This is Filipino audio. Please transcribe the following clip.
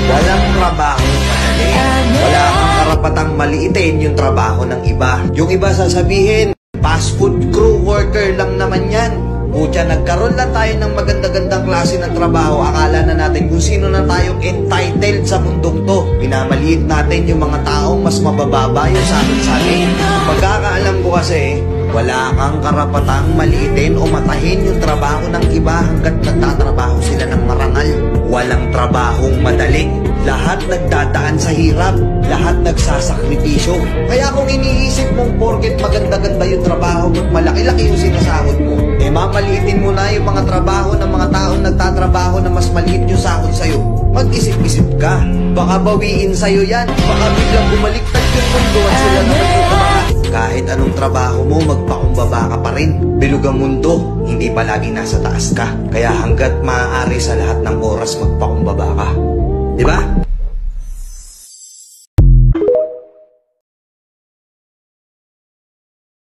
Walang trabaho madali. Wala kang karapatang maliitin yung trabaho ng iba. Yung iba sasabihin, fast food crew worker lang naman yan. Pucha, nagkaroon lang tayo ng maganda-gandang klase ng trabaho. Akala na natin kung sino na tayong entitled sa mundong to. Pinamaliit natin yung mga taong mas mabababa yung sa atin. Pagkakaalam ko kasi, wala kang karapatang maliitin o matahin yung trabaho ng iba hanggat nagtatrabaho sila ng marangal. Walang trabahong madali. Lahat nagdadaan sa hirap. Lahat nagsasakripisyo. Kaya kung iniisip mong porket maganda-ganda yung trabaho at malaki-laki yung sinasahod mo, mamaliitin mo na yung mga trabaho ng mga taong nagtatrabaho na mas maliit yung sahod sa'yo. Mag-isip-isip ka. Baka bawiin sa'yo yan. Baka biglang bumaliktad yung mundo at sila naman yung kumaka. Kahit anong trabaho mo, magpakumbaba ka pa rin. Bilog ang mundo, hindi palagi nasa taas ka. Kaya hanggat maaari sa lahat ng oras, magpakumbaba ka. Diba?